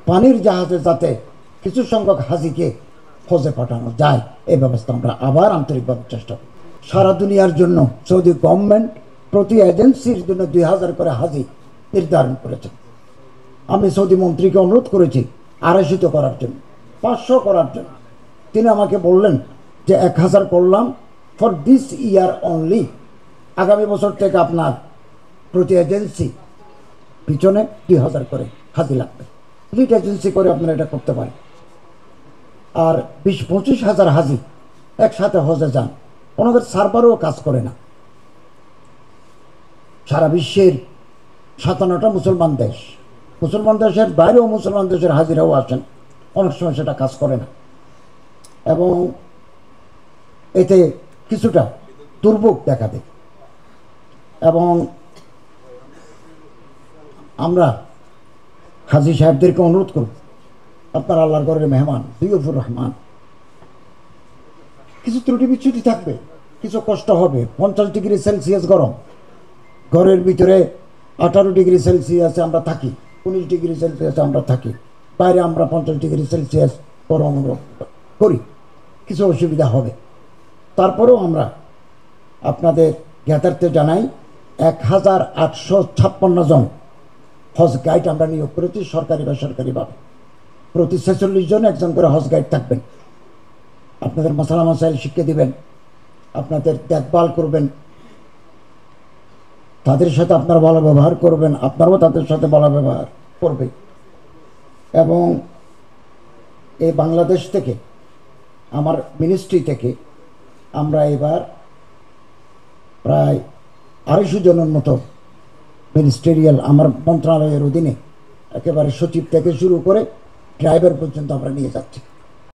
পানির জাহাজে যাতে কিছু সংখ্যক হাজিকে হজে পাঠানো যায় এই ব্যবস্থা আমরা আবার আন্তরিকভাবে চেষ্টা করি। সারা দুনিয়ার জন্য সৌদি গভর্নমেন্ট প্রতি এজেন্সির জন্য 2000 করে হাজি নির্ধারণ করেছে। আমি সৌদি মন্ত্রীকে অনুরোধ করেছি 250 করার জন্য, 500 করার জন্য। তিনি আমাকে বললেন যে 1000 করলাম ফর দিস ইয়ার অনলি, আগামী বছর থেকে আপনার প্রতি এজেন্সি পিছনে 2000 করে হাজি লাগবে। লিড এজেন্সি করে আপনারা এটা করতে পারেন। আর 20-25 হাজার হাজি একসাথে হজে যান, ওনাদের সার্ভারও কাজ করে না। সারা বিশ্বের 57টা মুসলমান দেশ, মুসলমান দেশের বাইরেও মুসলমান দেশের হাজিরাও আসেন, অনেক সময় সেটা কাজ করে না এবং এতে কিছুটা দুর্ভোগ দেখা দেয়। এবং আমরা হাজি সাহেবদেরকে অনুরোধ করব, আপনার আল্লাহর ঘরের মেহমান, দিয়ফুর রহমান, কিছু ত্রুটি বিচ্যুতি থাকবে, কিছু কষ্ট হবে। 50 ডিগ্রি সেলসিয়াস গরম, ঘরের ভিতরে 18 ডিগ্রি সেলসিয়াসে আমরা থাকি, 19 ডিগ্রি সেলসিয়াসে আমরা থাকি, বাইরে আমরা 50 ডিগ্রি সেলসিয়াস গরম অনুভব করি, কিছু অসুবিধা হবে। তারপরেও আমরা আপনাদের জ্ঞাতার্থে জানাই 1856 জন হজ গাইড আমরা নিয়োগ করেছি সরকারি বেসরকারিভাবে। প্রতি 46 জন একজন করে হজ গাইড থাকবেন, আপনাদের মাসালা মাসাইল শিক্ষা দিবেন, আপনাদের দেখভাল করবেন, তাদের সাথে আপনারা ভালো ব্যবহার করবেন, আপনারাও তাদের সাথে ভালো ব্যবহার করবে। এবং এই বাংলাদেশ থেকে, আমার মিনিস্ট্রি থেকে আমরা এবার প্রায় 250 জনের মতো মিনিস্টেরিয়াল, আমার মন্ত্রণালয়ের অধীনে একেবারে সচিব থেকে শুরু করে ড্রাইভার পর্যন্ত আমরা নিয়ে যাচ্ছি।